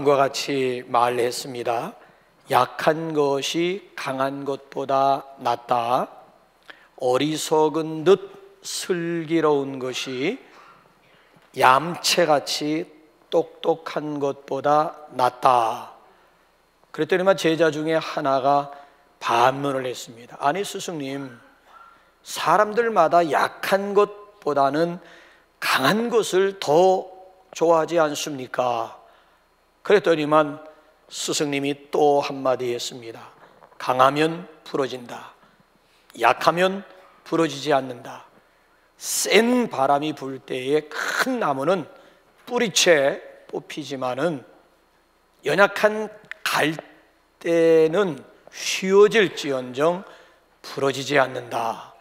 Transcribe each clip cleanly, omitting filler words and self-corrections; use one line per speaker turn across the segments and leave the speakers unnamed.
과 같이 말했습니다. 약한 것이 강한 것보다 낫다. 어리석은 듯 슬기로운 것이 얌체같이 똑똑한 것보다 낫다. 그랬더니만 제자 중에 하나가 반문을 했습니다. 아니 스승님, 사람들마다 약한 것보다는 강한 것을 더 좋아하지 않습니까? 그랬더니만 스승님이 또 한마디 했습니다. 강하면 부러진다. 약하면 부러지지 않는다. 센 바람이 불 때에 큰 나무는 뿌리채 뽑히지만은 연약한 갈대는 휘어질지언정 부러지지 않는다.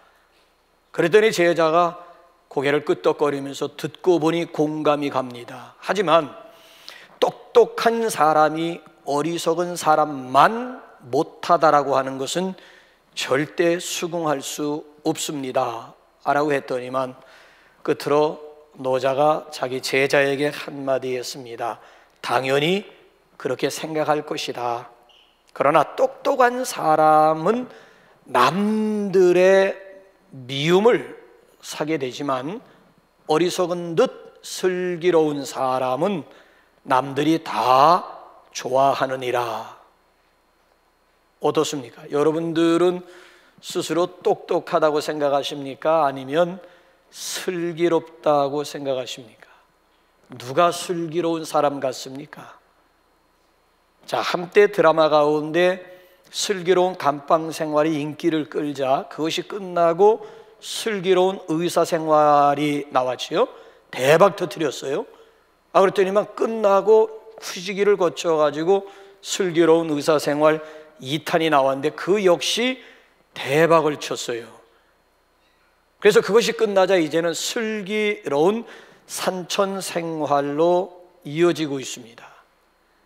그랬더니 제자가 고개를 끄덕거리면서 듣고 보니 공감이 갑니다. 하지만 똑똑한 사람이 어리석은 사람만 못하다라고 하는 것은 절대 수긍할 수 없습니다 라고 했더니만 끝으로 노자가 자기 제자에게 한마디 했습니다. 당연히 그렇게 생각할 것이다. 그러나 똑똑한 사람은 남들의 미움을 사게 되지만 어리석은 듯 슬기로운 사람은 남들이 다 좋아하느니라. 어떻습니까? 여러분들은 스스로 똑똑하다고 생각하십니까? 아니면 슬기롭다고 생각하십니까? 누가 슬기로운 사람 같습니까? 자, 한때 드라마 가운데 슬기로운 감방 생활이 인기를 끌자 그것이 끝나고 슬기로운 의사 생활이 나왔지요. 대박 터뜨렸어요. 그랬더니만 끝나고 후지기를 거쳐가지고 슬기로운 의사 생활 2탄이 나왔는데 그 역시 대박을 쳤어요. 그래서 그것이 끝나자 이제는 슬기로운 산천 생활로 이어지고 있습니다.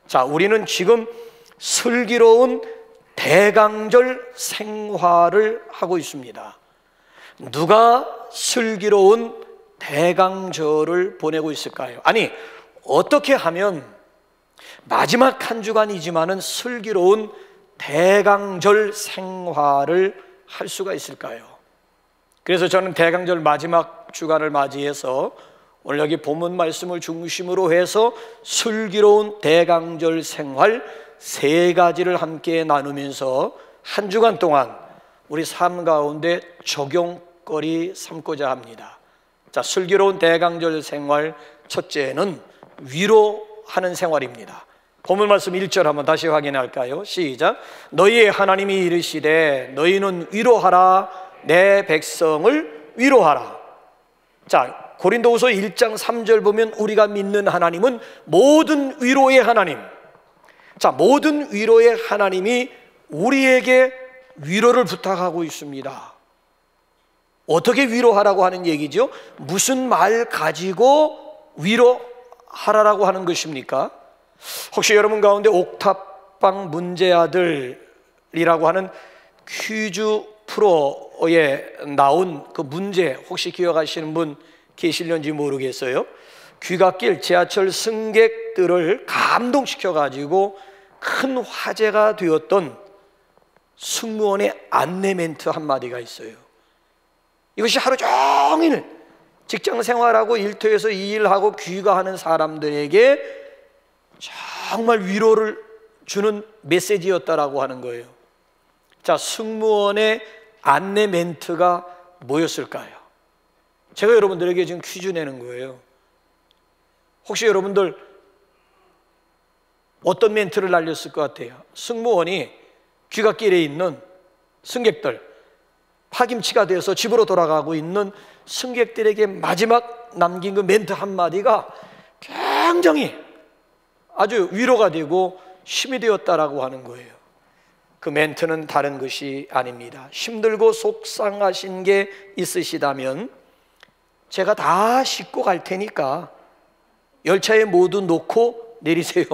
자, 우리는 지금 슬기로운 대강절 생활을 하고 있습니다. 누가 슬기로운 대강절을 보내고 있을까요? 아니, 어떻게 하면 마지막 한 주간이지만은 슬기로운 대강절 생활을 할 수가 있을까요? 그래서 저는 대강절 마지막 주간을 맞이해서 오늘 여기 본문 말씀을 중심으로 해서 슬기로운 대강절 생활 3가지를 함께 나누면서 한 주간 동안 우리 삶 가운데 적용거리 삼고자 합니다. 자, 슬기로운 대강절 생활 첫째는 위로하는 생활입니다. 본문 말씀 1절 한번 다시 확인할까요? 시작. 너희의 하나님이 이르시되 너희는 위로하라. 내 백성을 위로하라. 자, 고린도후서 1장 3절 보면 우리가 믿는 하나님은 모든 위로의 하나님. 자, 모든 위로의 하나님이 우리에게 위로를 부탁하고 있습니다. 어떻게 위로하라고 하는 얘기죠? 무슨 말 가지고 위로하라고 하는 것입니까? 혹시 여러분 가운데 옥탑방 문제아들이라고 하는 퀴즈 프로에 나온 그 문제 혹시 기억하시는 분 계실런지 모르겠어요. 귀갓길 지하철 승객들을 감동시켜가지고 큰 화제가 되었던 승무원의 안내 멘트 한마디가 있어요. 이것이 하루 종일 직장생활하고 일터에서 일하고 귀가하는 사람들에게 정말 위로를 주는 메시지였다라고 하는 거예요. 자, 승무원의 안내 멘트가 뭐였을까요? 제가 여러분들에게 지금 퀴즈 내는 거예요. 혹시 여러분들 어떤 멘트를 날렸을 것 같아요? 승무원이 귀갓길에 있는 승객들, 파김치가 돼서 집으로 돌아가고 있는 승객들에게 마지막 남긴 그 멘트 한마디가 굉장히 아주 위로가 되고 힘이 되었다라고 하는 거예요. 그 멘트는 다른 것이 아닙니다. 힘들고 속상하신 게 있으시다면 제가 다 싣고 갈 테니까 열차에 모두 놓고 내리세요.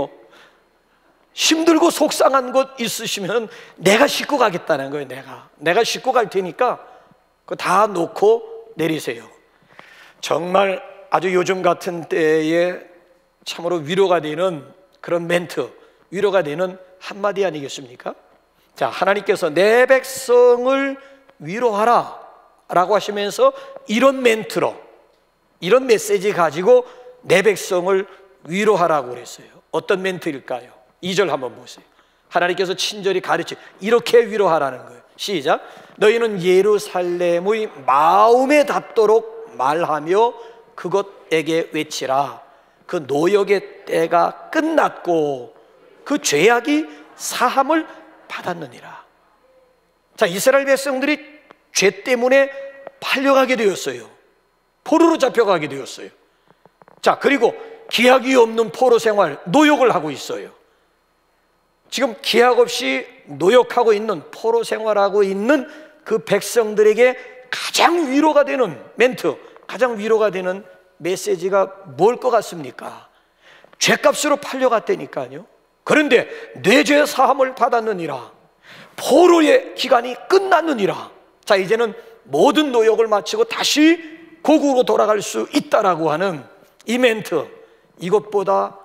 힘들고 속상한 것 있으시면 내가 싣고 가겠다는 거예요. 내가 싣고 갈 테니까 그거 다 놓고 내리세요. 정말 아주 요즘 같은 때에 참으로 위로가 되는 그런 멘트, 위로가 되는 한마디 아니겠습니까? 자, 하나님께서 내 백성을 위로하라 라고 하시면서 이런 멘트로, 이런 메시지 가지고 내 백성을 위로하라고 그랬어요. 어떤 멘트일까요? 2절 한번 보세요. 하나님께서 친절히 가르치 이렇게 위로하라는 거예요. 시작. 너희는 예루살렘의 마음에 닿도록 말하며 그것에게 외치라. 그 노역의 때가 끝났고 그 죄악이 사함을 받았느니라. 자, 이스라엘 백성들이 죄 때문에 팔려가게 되었어요. 포로로 잡혀가게 되었어요. 자, 그리고 기약이 없는 포로 생활, 노역을 하고 있어요. 지금 기약 없이 노역하고 있는, 포로 생활하고 있는 그 백성들에게 가장 위로가 되는 멘트, 가장 위로가 되는 메시지가 뭘 것 같습니까? 죄값으로 팔려갔다니까요. 그런데 내 죄 사함을 받았느니라. 포로의 기간이 끝났느니라. 자, 이제는 모든 노역을 마치고 다시 고국으로 돌아갈 수 있다라고 하는 이 멘트, 이것보다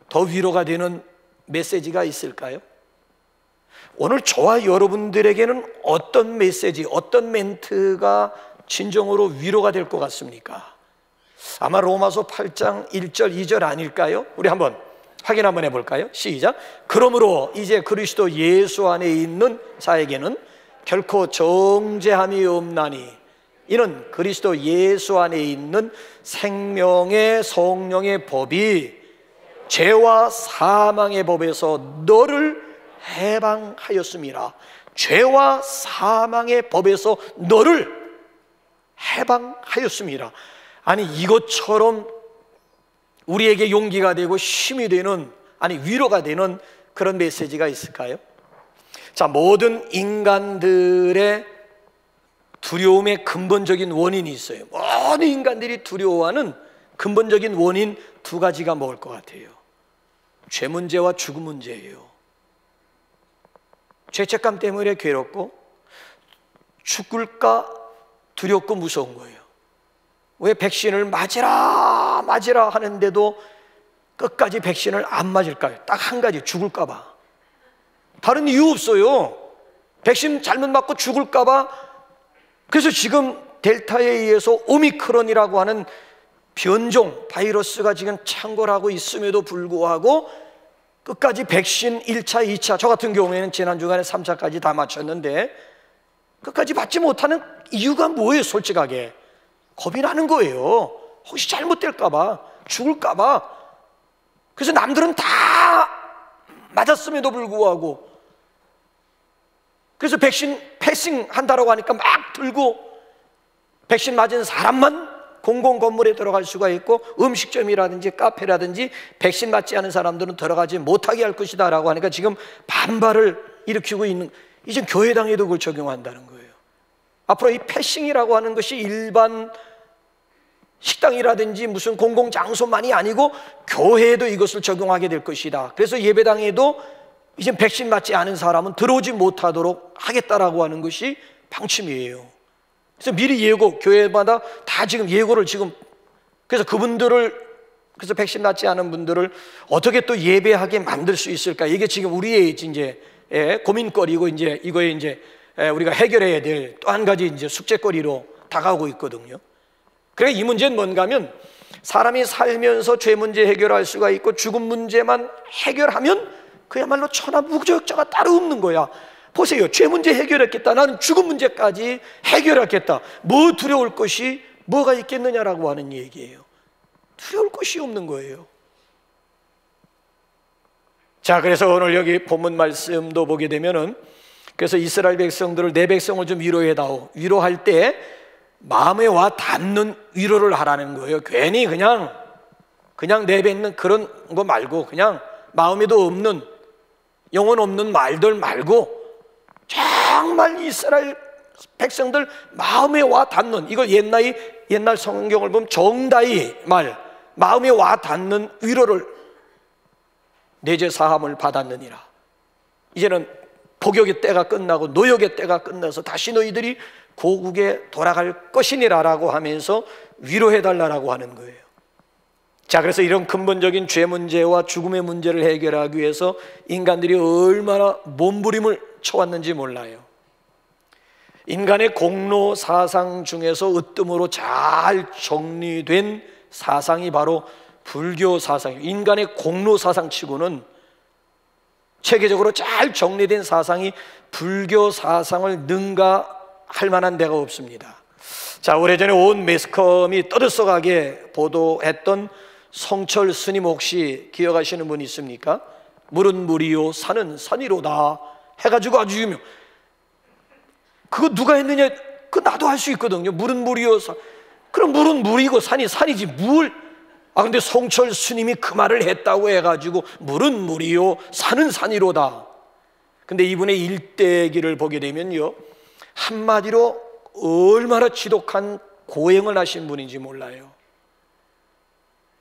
더 위로가 되는 메시지가 있을까요? 오늘 저와 여러분들에게는 어떤 메시지, 어떤 멘트가 진정으로 위로가 될 것 같습니까? 아마 로마서 8장 1절 2절 아닐까요? 우리 한번 확인 한번 해볼까요? 시작. 그러므로 이제 그리스도 예수 안에 있는 자에게는 결코 정죄함이 없나니 이는 그리스도 예수 안에 있는 생명의 성령의 법이 죄와 사망의 법에서 너를 해방하였음이라. 죄와 사망의 법에서 너를 해방하였음이라. 아니, 이것처럼 우리에게 용기가 되고 힘이 되는, 아니 위로가 되는 그런 메시지가 있을까요? 자, 모든 인간들의 두려움의 근본적인 원인이 있어요. 모든 인간들이 두려워하는 근본적인 원인 두 가지가 뭐일 것 같아요? 죄 문제와 죽음 문제예요. 죄책감 때문에 괴롭고 죽을까 두렵고 무서운 거예요. 왜 백신을 맞으라 맞으라 하는데도 끝까지 백신을 안 맞을까요? 딱 한 가지, 죽을까 봐. 다른 이유 없어요. 백신 잘못 맞고 죽을까 봐. 그래서 지금 델타에 의해서 오미크론이라고 하는 변종 바이러스가 지금 창궐하고 있음에도 불구하고 끝까지 백신 1차, 2차, 저 같은 경우에는 지난 주간에 3차까지 다 맞췄는데 끝까지 맞지 못하는 이유가 뭐예요? 솔직하게 겁이 나는 거예요. 혹시 잘못될까 봐, 죽을까 봐. 그래서 남들은 다 맞았음에도 불구하고, 그래서 백신 패싱 한다라고 하니까 막 들고 백신 맞은 사람만 공공건물에 들어갈 수가 있고 음식점이라든지 카페라든지 백신 맞지 않은 사람들은 들어가지 못하게 할 것이다 라고 하니까 지금 반발을 일으키고 있는, 이제 교회당에도 그걸 적용한다는 거예요. 앞으로 이 패싱이라고 하는 것이 일반 식당이라든지 무슨 공공장소만이 아니고 교회에도 이것을 적용하게 될 것이다. 그래서 예배당에도 이제 백신 맞지 않은 사람은 들어오지 못하도록 하겠다라고 하는 것이 방침이에요. 그래서 미리 예고, 교회마다 다 지금 예고를 지금, 그래서 그분들을, 그래서 백신 맞지 않은 분들을 어떻게 또 예배하게 만들 수 있을까? 이게 지금 우리의 이제 고민거리고 이제 이거에 이제 우리가 해결해야 될 또 한 가지 이제 숙제거리로 다가오고 있거든요. 그래, 이 문제는 뭔가 하면 사람이 살면서 죄 문제 해결할 수가 있고 죽음 문제만 해결하면 그야말로 천하무적자가 따로 없는 거야. 보세요. 죄 문제 해결했겠다. 나는 죽음 문제까지 해결했겠다. 뭐 두려울 것이 뭐가 있겠느냐라고 하는 얘기예요. 두려울 것이 없는 거예요. 자, 그래서 오늘 여기 본문 말씀도 보게 되면은, 그래서 이스라엘 백성들을, 내 백성을 좀 위로해다오. 위로할 때 마음에 와 닿는 위로를 하라는 거예요. 괜히 그냥 내뱉는 그런 거 말고, 그냥 마음에도 없는, 영혼 없는 말들 말고 정말 이스라엘 백성들 마음에 와 닿는, 이걸 옛날 성경을 보면 정다이 말, 마음에 와 닿는 위로를, 내 죄 사함을 받았느니라. 이제는 복역의 때가 끝나고 노역의 때가 끝나서 다시 너희들이 고국에 돌아갈 것이니라 라고 하면서 위로해달라고 하는 거예요. 자, 그래서 이런 근본적인 죄 문제와 죽음의 문제를 해결하기 위해서 인간들이 얼마나 몸부림을 쳐왔는지 몰라요. 인간의 공로 사상 중에서 으뜸으로 잘 정리된 사상이 바로 불교 사상이에요. 인간의 공로 사상치고는 체계적으로 잘 정리된 사상이 불교 사상을 능가할 만한 데가 없습니다. 자, 오래전에 온 매스컴이 떠들썩하게 보도했던 성철 스님 혹시 기억하시는 분 있습니까? 물은 물이요 산은 산이로다 해가지고 아주 유명. 그거 누가 했느냐? 그 나도 할 수 있거든요. 물은 물이요 산. 그럼 물은 물이고 산이 산이지 물. 근데 성철 스님이 그 말을 했다고 해가지고 물은 물이요 산은 산이로다. 근데 이분의 일대기를 보게 되면요, 한마디로 얼마나 지독한 고행을 하신 분인지 몰라요.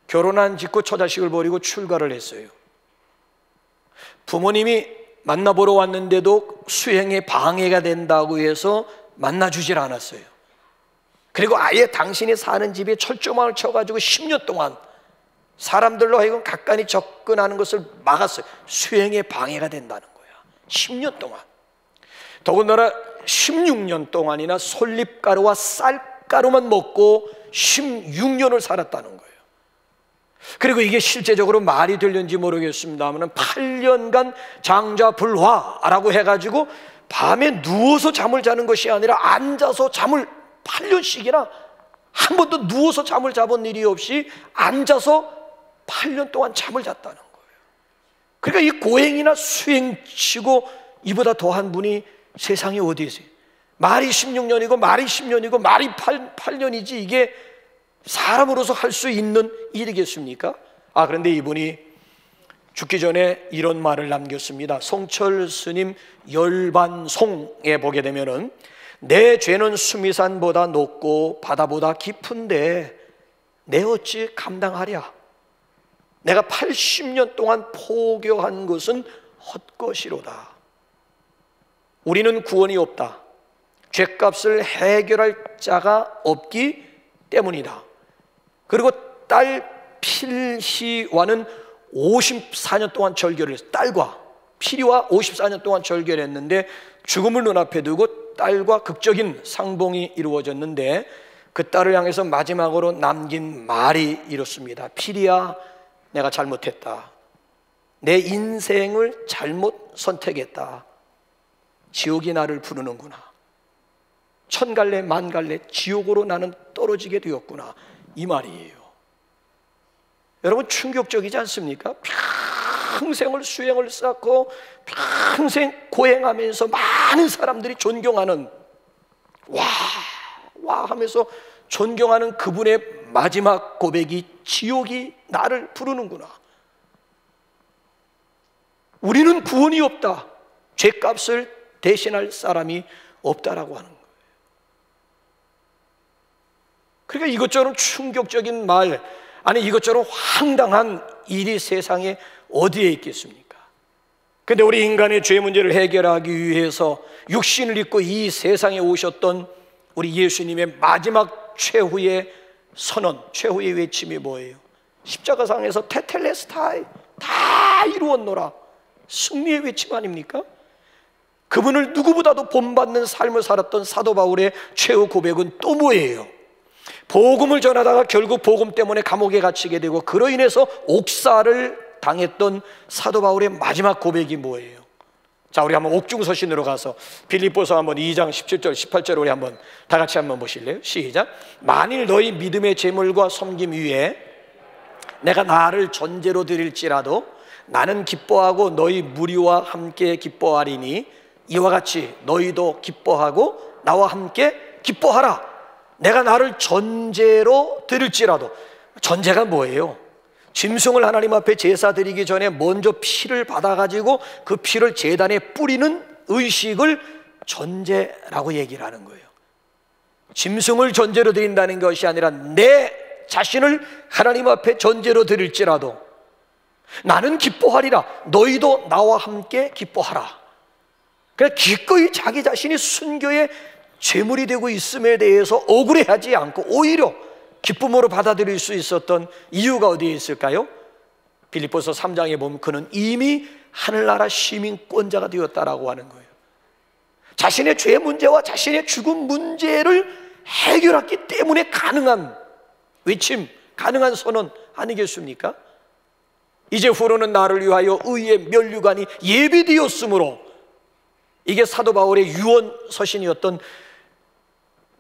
결혼한 직후 처자식을 버리고 출가를 했어요. 부모님이 만나보러 왔는데도 수행에 방해가 된다고 해서 만나주질 않았어요. 그리고 아예 당신이 사는 집에 철조망을 쳐가지고 10년 동안 사람들로 하여금 가까이 접근하는 것을 막았어요. 수행에 방해가 된다는 거야. 10년 동안. 더군다나 16년 동안이나 솔잎가루와 쌀가루만 먹고 16년을 살았다는 거예요. 그리고 이게 실제적으로 말이 되는지 모르겠습니다만 8년간 장자불화라고 해가지고 밤에 누워서 잠을 자는 것이 아니라 앉아서 잠을 8년씩이나 한 번도 누워서 잠을 자본 일이 없이 앉아서 8년 동안 잠을 잤다는 거예요. 그러니까 이 고행이나 수행치고 이보다 더한 분이 세상에 어디 있어요? 말이 16년이고 말이 10년이고 말이 8년이지 이게 사람으로서 할 수 있는 일이겠습니까? 그런데 이분이 죽기 전에 이런 말을 남겼습니다. 성철 스님 열반송에 보게 되면은 내 죄는 수미산보다 높고 바다보다 깊은데 내 어찌 감당하랴? 내가 80년 동안 포교한 것은 헛것이로다. 우리는 구원이 없다. 죄값을 해결할 자가 없기 때문이다. 그리고 딸 필희와는 54년 동안 절교를 했어요. 딸과 필희와 54년 동안 절교를 했는데 죽음을 눈앞에 두고 딸과 극적인 상봉이 이루어졌는데 그 딸을 향해서 마지막으로 남긴 말이 이렇습니다. 필희야, 내가 잘못했다. 내 인생을 잘못 선택했다. 지옥이 나를 부르는구나. 천갈래 만갈래 지옥으로 나는 떨어지게 되었구나. 이 말이에요. 여러분, 충격적이지 않습니까? 평생을 수행을 쌓고 평생 고행하면서 많은 사람들이 존경하는 와 하면서 존경하는 그분의 마지막 고백이 지옥이 나를 부르는구나. 우리는 구원이 없다. 죄값을 대신할 사람이 없다라고 하는 거예요. 그러니까 이것처럼 충격적인 말, 아니 이것처럼 황당한 일이 세상에 어디에 있겠습니까? 그런데 우리 인간의 죄 문제를 해결하기 위해서 육신을 입고 이 세상에 오셨던 우리 예수님의 마지막 최후의 선언, 최후의 외침이 뭐예요? 십자가상에서 테텔레스타이, 다 이루었노라, 승리의 외침 아닙니까? 그분을 누구보다도 본받는 삶을 살았던 사도 바울의 최후 고백은 또 뭐예요? 복음을 전하다가 결국 복음 때문에 감옥에 갇히게 되고 그로 인해서 옥사를 당했던 사도 바울의 마지막 고백이 뭐예요? 자, 우리 한번 옥중서신으로 가서 빌립보서 한번 2장 17절 18절 우리 한번 다 같이 한번 보실래요? 시작. 만일 너희 믿음의 제물과 섬김 위에 내가 나를 전제로 드릴지라도 나는 기뻐하고 너희 무리와 함께 기뻐하리니 이와 같이 너희도 기뻐하고 나와 함께 기뻐하라. 내가 나를 전제로 드릴지라도. 전제가 뭐예요? 짐승을 하나님 앞에 제사 드리기 전에 먼저 피를 받아가지고 그 피를 제단에 뿌리는 의식을 전제라고 얘기를 하는 거예요. 짐승을 전제로 드린다는 것이 아니라 내 자신을 하나님 앞에 전제로 드릴지라도 나는 기뻐하리라. 너희도 나와 함께 기뻐하라. 그냥 기꺼이 자기 자신이 순교의 제물이 되고 있음에 대해서 억울해하지 않고 오히려 기쁨으로 받아들일 수 있었던 이유가 어디에 있을까요? 빌립보서 3장에 보면 그는 이미 하늘나라 시민권자가 되었다라고 하는 거예요. 자신의 죄 문제와 자신의 죽음 문제를 해결했기 때문에 가능한 외침, 가능한 선언 아니겠습니까? 이제 후로는 나를 위하여 의의 면류관이 예비되었으므로, 이게 사도 바울의 유언 서신이었던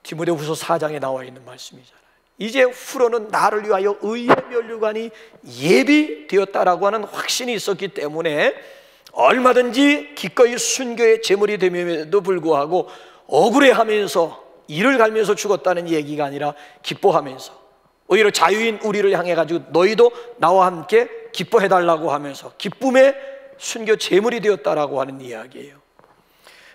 디모데후서 4장에 나와 있는 말씀이잖아요. 이제 후로는 나를 위하여 의의 면류관이 예비되었다라고 하는 확신이 있었기 때문에 얼마든지 기꺼이 순교의 제물이 됨에도 불구하고 억울해하면서 이를 갈면서 죽었다는 얘기가 아니라 기뻐하면서, 오히려 자유인 우리를 향해 가지고 너희도 나와 함께 기뻐해달라고 하면서 기쁨의 순교 제물이 되었다라고 하는 이야기예요.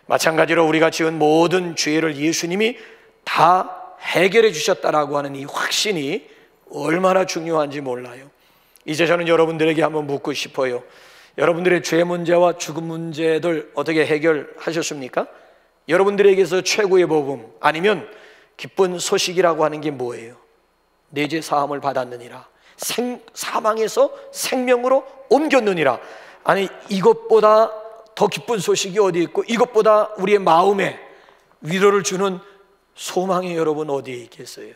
마찬가지로 우리가 지은 모든 죄를 예수님이 다 해결해 주셨다라고 하는 이 확신이 얼마나 중요한지 몰라요. 이제 저는 여러분들에게 한번 묻고 싶어요. 여러분들의 죄 문제와 죽음 문제들 어떻게 해결하셨습니까? 여러분들에게서 최고의 복음, 아니면 기쁜 소식이라고 하는 게 뭐예요? 내 죄 사함을 받았느니라, 사망에서 생명으로 옮겼느니라. 아니, 이것보다 더 기쁜 소식이 어디 있고, 이것보다 우리의 마음에 위로를 주는 소망이 여러분 어디에 있겠어요?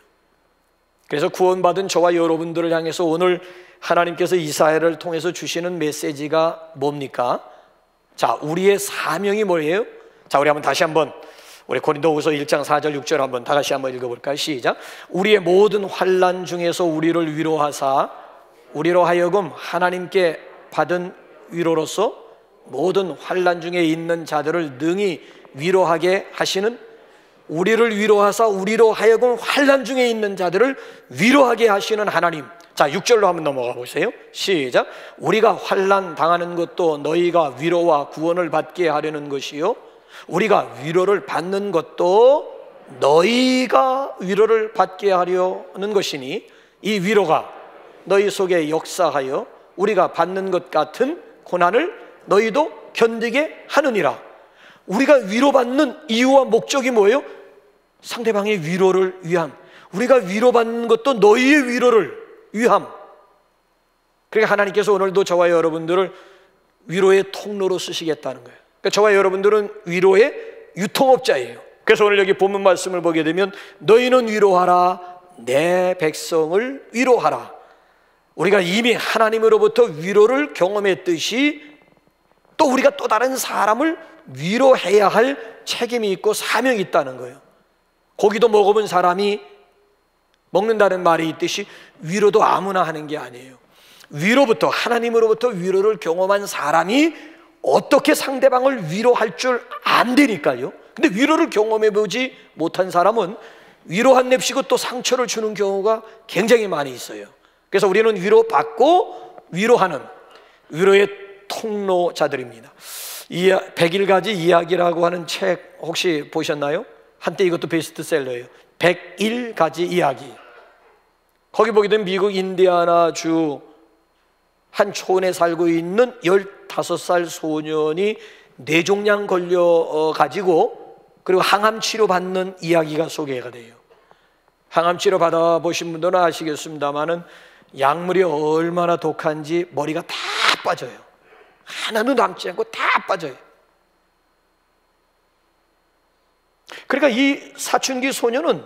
그래서 구원받은 저와 여러분들을 향해서 오늘 하나님께서 이사야를 통해서 주시는 메시지가 뭡니까? 자, 우리의 사명이 뭐예요? 자, 우리 한번 다시 한번 우리 고린도후서 1장 4절 6절 한번 다 같이 한번 읽어볼까요? 시작. 우리의 모든 환난 중에서 우리를 위로하사 우리로 하여금 하나님께 받은 위로로서 모든 환난 중에 있는 자들을 능히 위로하게 하시는, 우리를 위로하사 우리로 하여금 환난 중에 있는 자들을 위로하게 하시는 하나님. 자, 6절로 한번 넘어가 보세요. 시작. 우리가 환난 당하는 것도 너희가 위로와 구원을 받게 하려는 것이요, 우리가 위로를 받는 것도 너희가 위로를 받게 하려는 것이니, 이 위로가 너희 속에 역사하여 우리가 받는 것 같은 고난을 너희도 견디게 하느니라. 우리가 위로받는 이유와 목적이 뭐예요? 상대방의 위로를 위함. 우리가 위로받는 것도 너희의 위로를 위함. 그러니까 하나님께서 오늘도 저와 여러분들을 위로의 통로로 쓰시겠다는 거예요. 그러니까 저와 여러분들은 위로의 유통업자예요. 그래서 오늘 여기 본문 말씀을 보게 되면 너희는 위로하라, 내 백성을 위로하라. 우리가 이미 하나님으로부터 위로를 경험했듯이 또 우리가 또 다른 사람을 위로해야 할 책임이 있고 사명이 있다는 거예요. 고기도 먹어본 사람이 먹는다는 말이 있듯이 위로도 아무나 하는 게 아니에요. 위로부터, 하나님으로부터 위로를 경험한 사람이 어떻게 상대방을 위로할 줄 안되니까요. 근데 위로를 경험해보지 못한 사람은 위로한 냅시고 또 상처를 주는 경우가 굉장히 많이 있어요. 그래서 우리는 위로받고 위로하는 위로의 통로자들입니다. 101가지 이야기라고 하는 책 혹시 보셨나요? 한때 이것도 베스트셀러예요. 101가지 이야기. 거기 보게 되면 미국 인디아나주 한 촌에 살고 있는 15살 소년이 뇌종양 걸려가지고 그리고 항암 치료 받는 이야기가 소개가 돼요. 항암 치료 받아보신 분들은 아시겠습니다만은 약물이 얼마나 독한지 머리가 다 빠져요. 하나도 남지 않고 다 빠져요. 그러니까 이 사춘기 소년은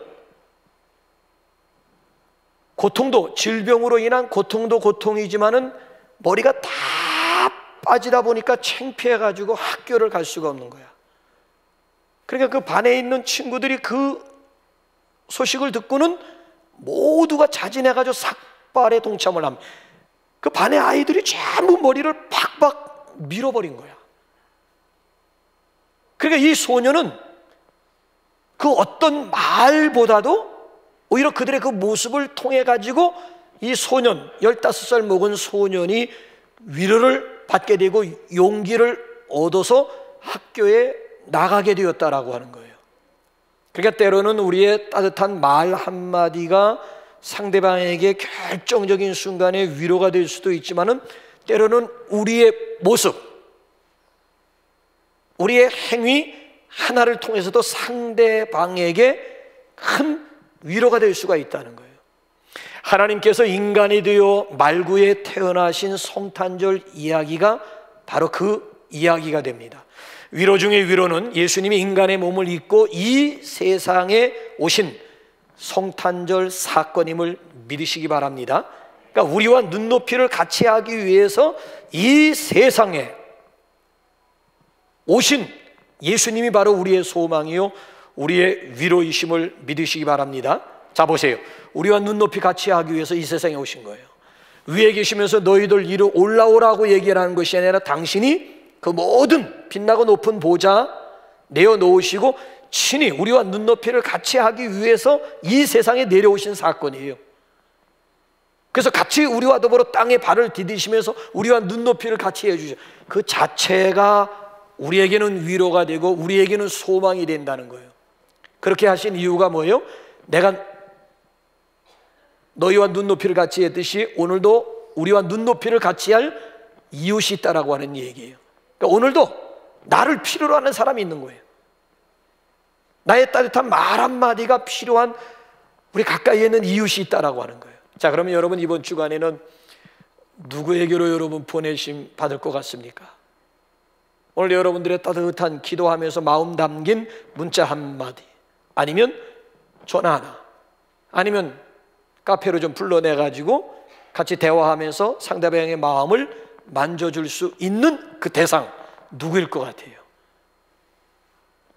고통도, 질병으로 인한 고통도 고통이지만은 머리가 다 빠지다 보니까 창피해가지고 학교를 갈 수가 없는 거야. 그러니까 그 반에 있는 친구들이 그 소식을 듣고는 모두가 자진해가지고 삭발에 동참을 합니다. 그 반의 아이들이 전부 머리를 팍팍 밀어버린 거야. 그러니까 이 소년은 그 어떤 말보다도 오히려 그들의 그 모습을 통해 가지고 이 소년, 15살 먹은 소년이 위로를 받게 되고 용기를 얻어서 학교에 나가게 되었다라고 하는 거예요. 그러니까 때로는 우리의 따뜻한 말 한마디가 상대방에게 결정적인 순간에 위로가 될 수도 있지만은 때로는 우리의 모습, 우리의 행위 하나를 통해서도 상대방에게 큰 위로가 될 수가 있다는 거예요. 하나님께서 인간이 되어 말구에 태어나신 성탄절 이야기가 바로 그 이야기가 됩니다. 위로 중에 위로는 예수님이 인간의 몸을 입고 이 세상에 오신 성탄절 사건임을 믿으시기 바랍니다. 그러니까 우리와 눈높이를 같이 하기 위해서 이 세상에 오신 예수님이 바로 우리의 소망이요 우리의 위로이심을 믿으시기 바랍니다. 자, 보세요. 우리와 눈높이 같이 하기 위해서 이 세상에 오신 거예요. 위에 계시면서 너희들 이리 올라오라고 얘기하는 것이 아니라 당신이 그 모든 빛나고 높은 보좌 내어놓으시고 친히 우리와 눈높이를 같이 하기 위해서 이 세상에 내려오신 사건이에요. 그래서 같이 우리와 더불어 땅에 발을 디디시면서 우리와 눈높이를 같이 해주셔. 그 자체가 우리에게는 위로가 되고 우리에게는 소망이 된다는 거예요. 그렇게 하신 이유가 뭐예요? 내가 너희와 눈높이를 같이 했듯이 오늘도 우리와 눈높이를 같이 할 이웃이 있다라고 하는 얘기예요. 그러니까 오늘도 나를 필요로 하는 사람이 있는 거예요. 나의 따뜻한 말 한마디가 필요한 우리 가까이에 있는 이웃이 있다라고 하는 거예요. 자, 그러면 여러분 이번 주간에는 누구에게로 여러분 보내심 받을 것 같습니까? 오늘 여러분들의 따뜻한 기도하면서 마음 담긴 문자 한마디, 아니면 전화 하나, 아니면 카페로 좀 불러내가지고 같이 대화하면서 상대방의 마음을 만져줄 수 있는 그 대상, 누구일 것 같아요?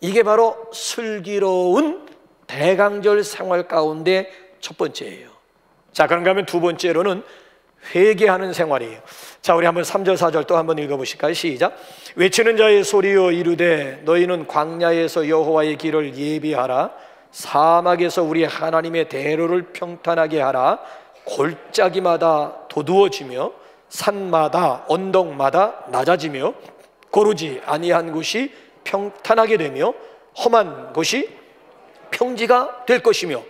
이게 바로 슬기로운 대강절 생활 가운데 첫 번째예요. 자, 그런가 하면 두 번째로는 회개하는 생활이에요. 자, 우리 한번 3절 4절 또 한번 읽어보실까요? 시작. 외치는 자의 소리여 이르되 너희는 광야에서 여호와의 길을 예비하라. 사막에서 우리 하나님의 대로를 평탄하게 하라. 골짜기마다 도두어지며 산마다 언덕마다 낮아지며 고르지 아니한 곳이 평탄하게 되며 험한 곳이 평지가 될 것이며.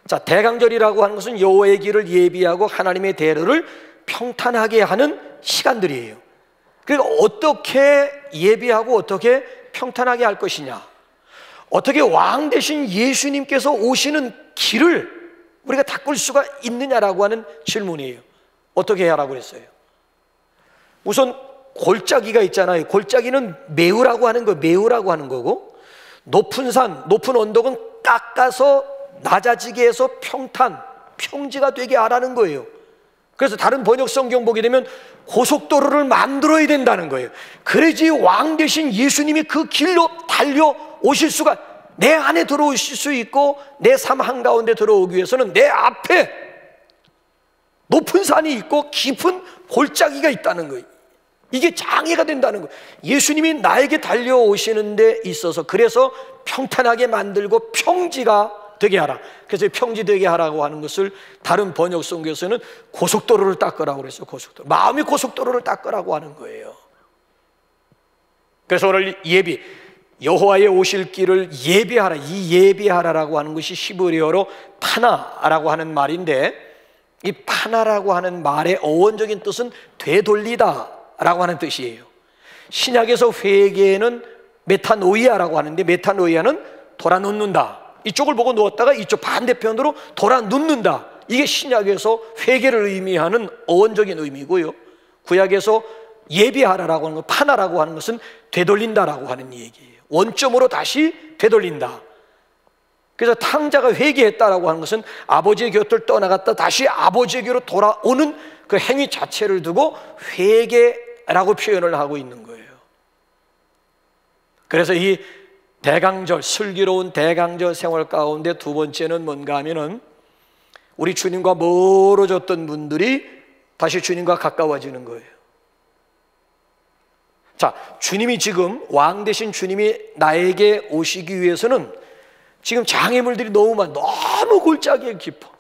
자, 대강절이라고 하는 것은 여호와의 길을 예비하고 하나님의 대로를 평탄하게 하는 시간들이에요. 그러니까 어떻게 예비하고 어떻게 평탄하게 할 것이냐, 어떻게 왕 대신 예수님께서 오시는 길을 우리가 닦을 수가 있느냐라고 하는 질문이에요. 어떻게 하라고 그랬어요? 우선 골짜기가 있잖아요. 골짜기는 메우라고 하는 거, 메우라고 하는 거고, 높은 산, 높은 언덕은 깎아서 낮아지게 해서 평탄, 평지가 되게 하라는 거예요. 그래서 다른 번역 성경 보게 되면 고속도로를 만들어야 된다는 거예요. 그래야지 왕 대신 예수님이 그 길로 달려 오실 수가, 내 안에 들어오실 수 있고 내 삶 한가운데 들어오기 위해서는 내 앞에 높은 산이 있고 깊은 골짜기가 있다는 거예요. 이게 장애가 된다는 거예요. 예수님이 나에게 달려오시는 데 있어서 그래서 평탄하게 만들고 평지가 되게 하라. 그래서 평지 되게 하라고 하는 것을 다른 번역 성경에서는 고속도로를 닦으라고 그랬어요. 고속도로. 마음이 고속도로를 닦으라고 하는 거예요. 그래서 오늘 예비, 여호와의 오실 길을 예비하라. 이 예비하라라고 하는 것이 히브리어로 파나라고 하는 말인데, 이 파나라고 하는 말의 어원적인 뜻은 되돌리다 라고 하는 뜻이에요. 신약에서 회개는 메타노이아라고 하는데, 메타노이아는 돌아눕는다. 이쪽을 보고 누웠다가 이쪽 반대편으로 돌아눕는다. 이게 신약에서 회개를 의미하는 어원적인 의미고요, 구약에서 예비하라라고 하는 것, 파나라고 하는 것은 되돌린다라고 하는 얘기예요. 원점으로 다시 되돌린다. 그래서 탕자가 회개했다라고 하는 것은 아버지의 곁을 떠나갔다 다시 아버지의 곁으로 돌아오는 그 행위 자체를 두고 회개라고 표현을 하고 있는 거예요. 그래서 이 대강절, 슬기로운 대강절 생활 가운데 두 번째는 뭔가 하면은 우리 주님과 멀어졌던 분들이 다시 주님과 가까워지는 거예요. 자, 주님이 지금 왕 대신 주님이 나에게 오시기 위해서는 지금 장애물들이 너무 골짜기에 깊어.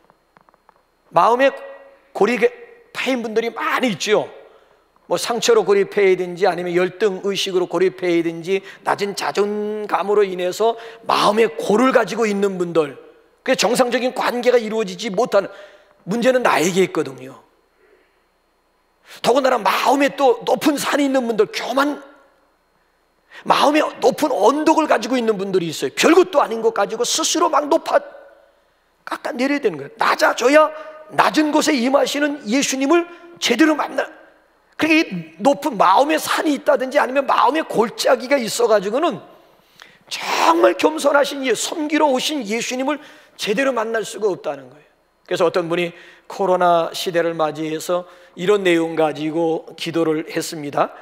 마음에 골이 파인 분들이 많이 있죠. 뭐 상처로 고립해야든지 아니면 열등 의식으로 고립해야든지 낮은 자존감으로 인해서 마음의 골을 가지고 있는 분들, 그 정상적인 관계가 이루어지지 못하는 문제는 나에게 있거든요. 더군다나 마음에 또 높은 산이 있는 분들, 교만, 마음에 높은 언덕을 가지고 있는 분들이 있어요. 별것도 아닌 것 가지고 스스로 막 깎아내려야 되는 거예요. 낮아져야 낮은 곳에 임하시는 예수님을 제대로 그러니까 높은 마음의 산이 있다든지 아니면 마음의 골짜기가 있어가지고는 정말 겸손하신 섬기러 오신 예수님을 제대로 만날 수가 없다는 거예요. 그래서 어떤 분이 코로나 시대를 맞이해서 이런 내용 가지고 기도를 했습니다.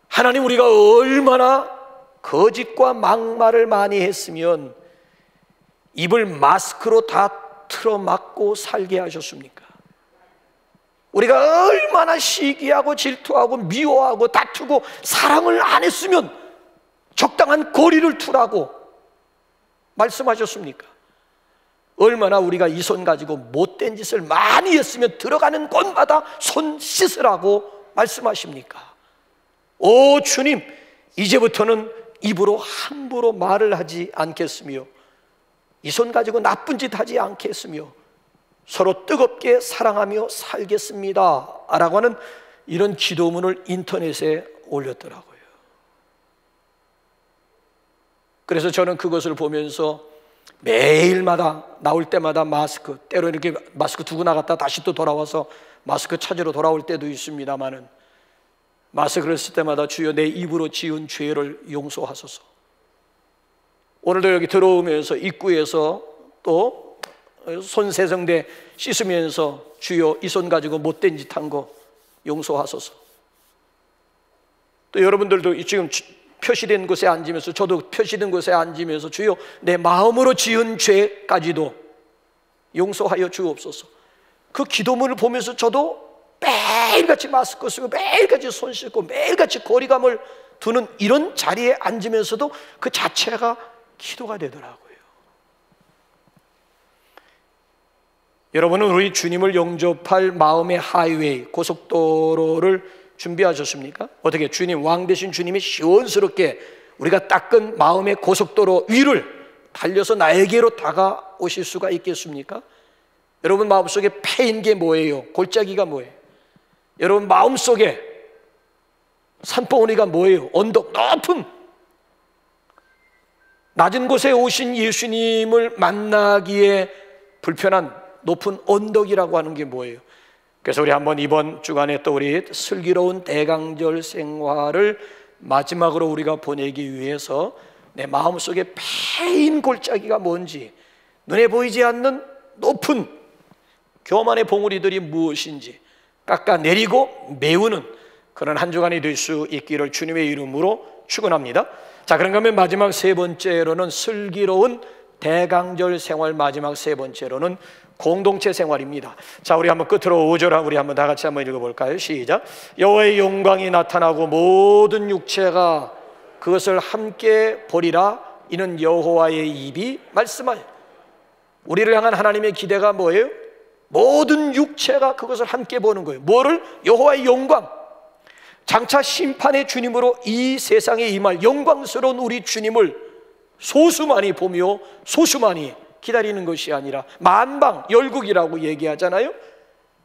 하나님, 우리가 얼마나 거짓과 막말을 많이 했으면 입을 마스크로 다 틀어막고 살게 하셨습니까? 우리가 얼마나 시기하고 질투하고 미워하고 다투고 사랑을 안 했으면 적당한 거리를 두라고 말씀하셨습니까? 얼마나 우리가 이 손 가지고 못된 짓을 많이 했으면 들어가는 곳마다 손 씻으라고 말씀하십니까? 오 주님, 이제부터는 입으로 함부로 말을 하지 않겠으며 이 손 가지고 나쁜 짓 하지 않겠으며 서로 뜨겁게 사랑하며 살겠습니다 라고 하는 이런 기도문을 인터넷에 올렸더라고요. 그래서 저는 그것을 보면서 매일마다 나올 때마다 마스크, 때로 이렇게 마스크 두고 나갔다 다시 또 돌아와서 마스크 찾으러 돌아올 때도 있습니다만은, 마스크를 쓸 때마다 주여 내 입으로 지은 죄를 용서하소서. 오늘도 여기 들어오면서 입구에서 또 손 세정대 씻으면서 주여 이 손 가지고 못된 짓 한 거 용서하소서. 또 여러분들도 지금 표시된 곳에 앉으면서, 저도 표시된 곳에 앉으면서 주여 내 마음으로 지은 죄까지도 용서하여 주옵소서. 그 기도문을 보면서 저도 매일같이 마스크 쓰고 매일같이 손 씻고 매일같이 거리감을 두는 이런 자리에 앉으면서도 그 자체가 기도가 되더라고요. 여러분은 우리 주님을 영접할 마음의 하이웨이, 고속도로를 준비하셨습니까? 어떻게 주님, 왕 되신 주님이 시원스럽게 우리가 닦은 마음의 고속도로 위를 달려서 나에게로 다가오실 수가 있겠습니까? 여러분 마음속에 패인 게 뭐예요? 골짜기가 뭐예요? 여러분 마음속에 산봉우리가 뭐예요? 언덕, 높은 낮은 곳에 오신 예수님을 만나기에 불편한 높은 언덕이라고 하는 게 뭐예요? 그래서 우리 한번 이번 주간에 또 우리 슬기로운 대강절 생활을 마지막으로 우리가 보내기 위해서 내 마음속에 패인 골짜기가 뭔지, 눈에 보이지 않는 높은 교만의 봉우리들이 무엇인지 깎아내리고 메우는 그런 한 주간이 될 수 있기를 주님의 이름으로 축원합니다. 자, 그런가 하면 마지막 세 번째로는 슬기로운 대강절 생활, 마지막 세 번째로는 공동체 생활입니다. 자, 우리 한번 끝으로 5절 우리 한번 다 같이 한번 읽어볼까요? 시작. 여호와의 영광이 나타나고 모든 육체가 그것을 함께 보리라. 이는 여호와의 입이 말씀하여. 우리를 향한 하나님의 기대가 뭐예요? 모든 육체가 그것을 함께 보는 거예요. 뭐를? 여호와의 영광. 장차 심판의 주님으로 이 세상에 임할 영광스러운 우리 주님을 소수만이 보며 소수만이 기다리는 것이 아니라 만방 열국이라고 얘기하잖아요.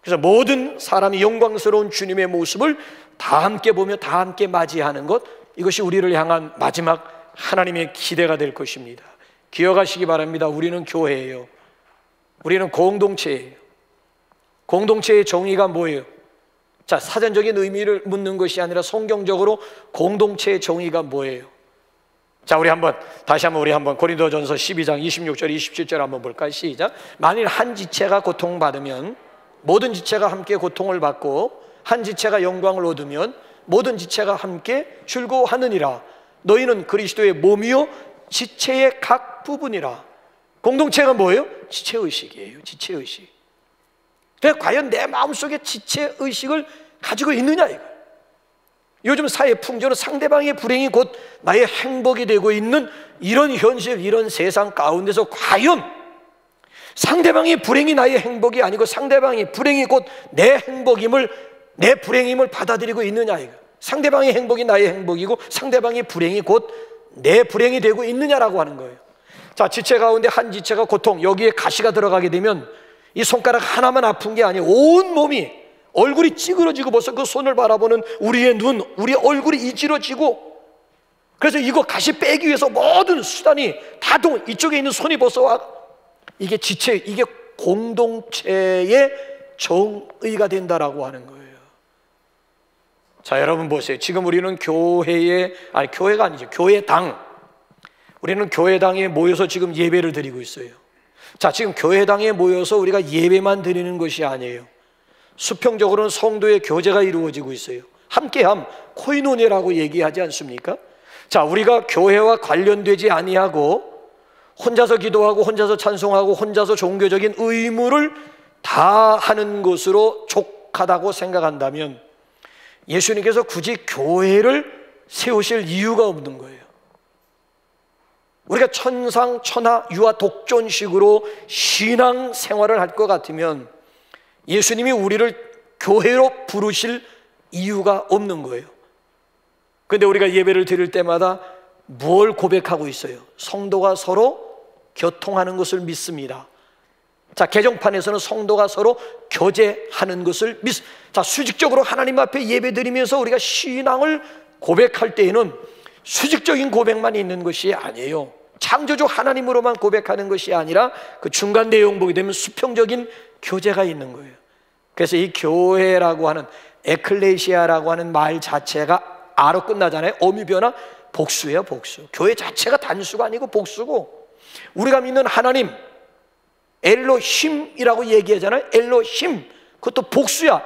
그래서 모든 사람이 영광스러운 주님의 모습을 다 함께 보며 다 함께 맞이하는 것, 이것이 우리를 향한 마지막 하나님의 기대가 될 것입니다. 기억하시기 바랍니다. 우리는 교회예요. 우리는 공동체예요. 공동체의 정의가 뭐예요? 자, 사전적인 의미를 묻는 것이 아니라 성경적으로 공동체의 정의가 뭐예요? 자, 우리 한번 다시 한번 우리 한번 고린도전서 12장 26절 27절 한번 볼까요? 시작. 만일 한 지체가 고통받으면 모든 지체가 함께 고통을 받고 한 지체가 영광을 얻으면 모든 지체가 함께 즐거워하느니라. 너희는 그리스도의 몸이요 지체의 각 부분이라. 공동체가 뭐예요? 지체의식이에요. 지체의식. 과연 내 마음속에 지체의식을 가지고 있느냐 이거. 요즘 사회 풍조는 상대방의 불행이 곧 나의 행복이 되고 있는 이런 현실, 이런 세상 가운데서 과연 상대방의 불행이 나의 행복이 아니고 상대방의 불행이 곧 내 행복임을, 내 불행임을 받아들이고 있느냐 이거. 상대방의 행복이 나의 행복이고 상대방의 불행이 곧 내 불행이 되고 있느냐라고 하는 거예요. 자, 지체 가운데 한 지체가 고통, 여기에 가시가 들어가게 되면 이 손가락 하나만 아픈 게 아니에요. 온 몸이, 얼굴이 찌그러지고 벌써 그 손을 바라보는 우리의 눈, 우리의 얼굴이 이지러지고, 그래서 이거 가시 빼기 위해서 모든 수단이 다 이쪽에 있는 손이 벌써 이게 지체, 이게 공동체의 정의가 된다라고 하는 거예요. 자, 여러분 보세요. 지금 우리는 교회가 아니죠. 교회당. 우리는 교회당에 모여서 지금 예배를 드리고 있어요. 자, 지금 교회당에 모여서 우리가 예배만 드리는 것이 아니에요. 수평적으로는 성도의 교제가 이루어지고 있어요. 함께함, 코이노니라고 얘기하지 않습니까? 자, 우리가 교회와 관련되지 아니하고 혼자서 기도하고 혼자서 찬송하고 혼자서 종교적인 의무를 다 하는 것으로 족하다고 생각한다면 예수님께서 굳이 교회를 세우실 이유가 없는 거예요. 우리가 천상, 천하, 유아, 독존식으로 신앙 생활을 할 것 같으면 예수님이 우리를 교회로 부르실 이유가 없는 거예요. 그런데 우리가 예배를 드릴 때마다 뭘 고백하고 있어요? 성도가 서로 교통하는 것을 믿습니다. 자, 개정판에서는 성도가 서로 교제하는 것을 자, 수직적으로 하나님 앞에 예배 드리면서 우리가 신앙을 고백할 때에는 수직적인 고백만 있는 것이 아니에요. 창조주 하나님으로만 고백하는 것이 아니라 그 중간 내용 보게 되면 수평적인 교제가 있는 거예요. 그래서 이 교회라고 하는 에클레시아라고 하는 말 자체가 아로 끝나잖아요. 어미변화 복수예요, 복수. 교회 자체가 단수가 아니고 복수고, 우리가 믿는 하나님 엘로힘이라고 얘기하잖아요. 엘로힘, 그것도 복수야.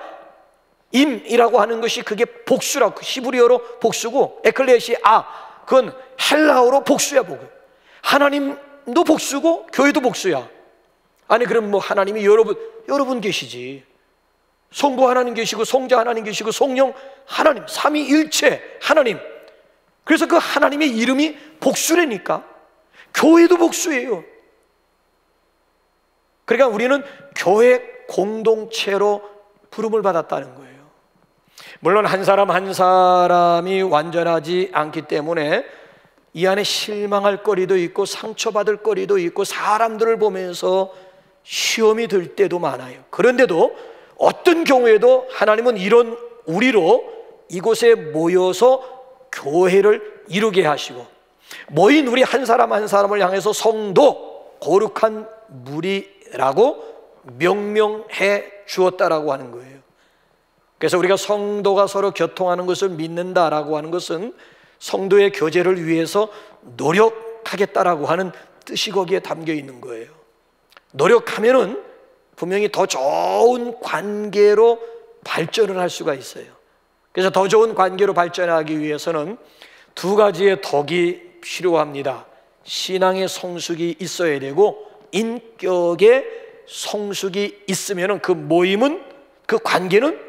임이라고 하는 것이 그게 복수라고, 히브리어로 복수고, 에클레시아 그건 헬라어로 복수야. 복수. 하나님도 복수고 교회도 복수야. 아니 그럼 뭐 하나님이 여러분 계시지. 성부 하나님 계시고 성자 하나님 계시고 성령 하나님, 삼위일체 하나님. 그래서 그 하나님의 이름이 복수라니까. 교회도 복수예요. 그러니까 우리는 교회 공동체로 부름을 받았다는 거예요. 물론 한 사람 한 사람이 완전하지 않기 때문에 이 안에 실망할 거리도 있고 상처받을 거리도 있고 사람들을 보면서 시험이 들 때도 많아요. 그런데도 어떤 경우에도 하나님은 이런 우리로 이곳에 모여서 교회를 이루게 하시고, 모인 우리 한 사람 한 사람을 향해서 성도, 거룩한 무리라고 명명해 주었다라고 하는 거예요. 그래서 우리가 성도가 서로 교통하는 것을 믿는다라고 하는 것은 성도의 교제를 위해서 노력하겠다라고 하는 뜻이 거기에 담겨 있는 거예요. 노력하면은 분명히 더 좋은 관계로 발전을 할 수가 있어요. 그래서 더 좋은 관계로 발전하기 위해서는 두 가지의 덕이 필요합니다. 신앙의 성숙이 있어야 되고 인격의 성숙이 있으면은 그 모임은, 그 관계는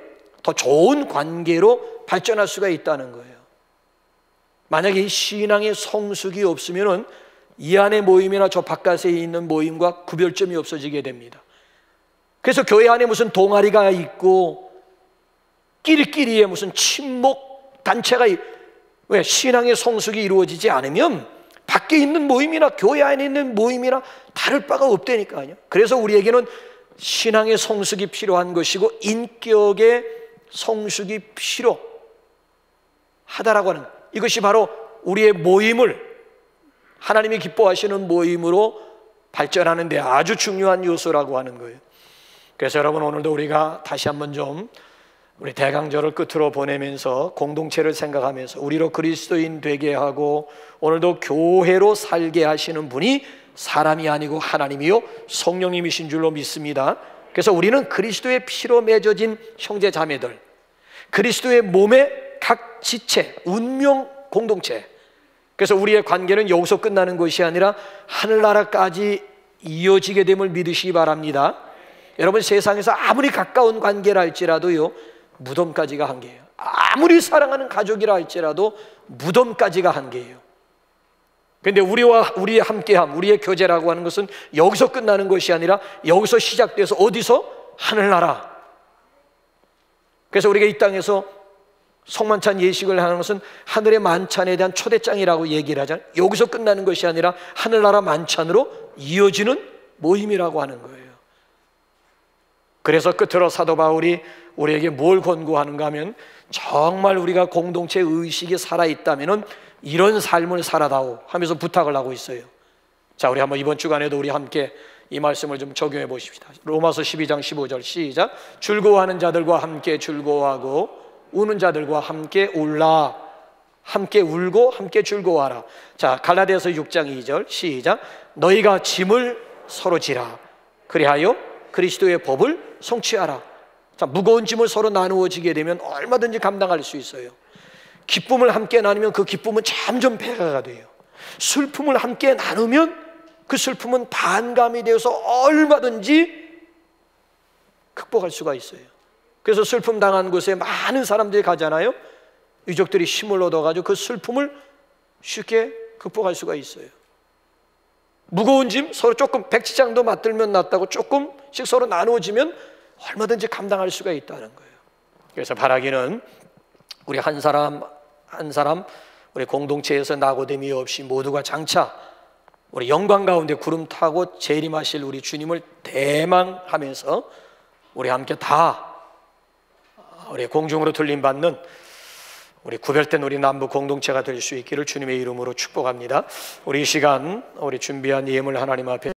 더 좋은 관계로 발전할 수가 있다는 거예요. 만약에 이 신앙의 성숙이 없으면은 이 안의 모임이나 저 바깥에 있는 모임과 구별점이 없어지게 됩니다. 그래서 교회 안에 무슨 동아리가 있고 끼리끼리의 무슨 친목 단체가 왜 신앙의 성숙이 이루어지지 않으면 밖에 있는 모임이나 교회 안에 있는 모임이나 다를 바가 없다니까요. 그래서 우리에게는 신앙의 성숙이 필요한 것이고 인격의 성숙이 필요하다라고 하는, 이것이 바로 우리의 모임을 하나님이 기뻐하시는 모임으로 발전하는 데 아주 중요한 요소라고 하는 거예요. 그래서 여러분, 오늘도 우리가 다시 한번 좀 우리 대강절을 끝으로 보내면서 공동체를 생각하면서 우리로 그리스도인 되게 하고 오늘도 교회로 살게 하시는 분이 사람이 아니고 하나님이요 성령님이신 줄로 믿습니다. 그래서 우리는 그리스도의 피로 맺어진 형제 자매들, 그리스도의 몸의 각 지체, 운명 공동체. 그래서 우리의 관계는 여기서 끝나는 것이 아니라 하늘나라까지 이어지게 됨을 믿으시기 바랍니다. 여러분, 세상에서 아무리 가까운 관계라 할지라도요 무덤까지가 한계예요. 아무리 사랑하는 가족이라 할지라도 무덤까지가 한계예요. 그런데 우리의 함께함, 우리의 교제라고 하는 것은 여기서 끝나는 것이 아니라 여기서 시작돼서 어디서? 하늘나라. 그래서 우리가 이 땅에서 성만찬 예식을 하는 것은 하늘의 만찬에 대한 초대장이라고 얘기를 하잖아요. 여기서 끝나는 것이 아니라 하늘나라 만찬으로 이어지는 모임이라고 하는 거예요. 그래서 끝으로 사도 바울이 우리에게 뭘 권고하는가 하면, 정말 우리가 공동체 의식이 살아있다면 이런 삶을 살아다오 하면서 부탁을 하고 있어요. 자, 우리 한번 이번 주간에도 우리 함께 이 말씀을 좀 적용해 보십시다. 로마서 12장 15절 시작. 즐거워하는 자들과 함께 즐거워하고 우는 자들과 함께 울라. 함께 울고 함께 즐거워하라. 자, 갈라디아서 6장 2절 시작. 너희가 짐을 서로 지라. 그리하여 그리스도의 법을 성취하라. 자, 무거운 짐을 서로 나누어 지게 되면 얼마든지 감당할 수 있어요. 기쁨을 함께 나누면 그 기쁨은 점점 배가가 돼요. 슬픔을 함께 나누면 그 슬픔은 반감이 되어서 얼마든지 극복할 수가 있어요. 그래서 슬픔 당한 곳에 많은 사람들이 가잖아요. 유족들이 힘을 얻어가지고 그 슬픔을 쉽게 극복할 수가 있어요. 무거운 짐 서로 조금 백지장도 맞들면 낫다고 조금씩 서로 나누어지면 얼마든지 감당할 수가 있다는 거예요. 그래서 바라기는 우리 한 사람 한 사람 우리 공동체에서 낙오됨이 없이 모두가 장차 우리 영광 가운데 구름 타고 재림하실 우리 주님을 대망하면서 우리 함께 다 우리 공중으로 들림받는 우리 구별된 우리 남부 공동체가 될 수 있기를 주님의 이름으로 축복합니다. 우리 이 시간 우리 준비한 예물 하나님 앞에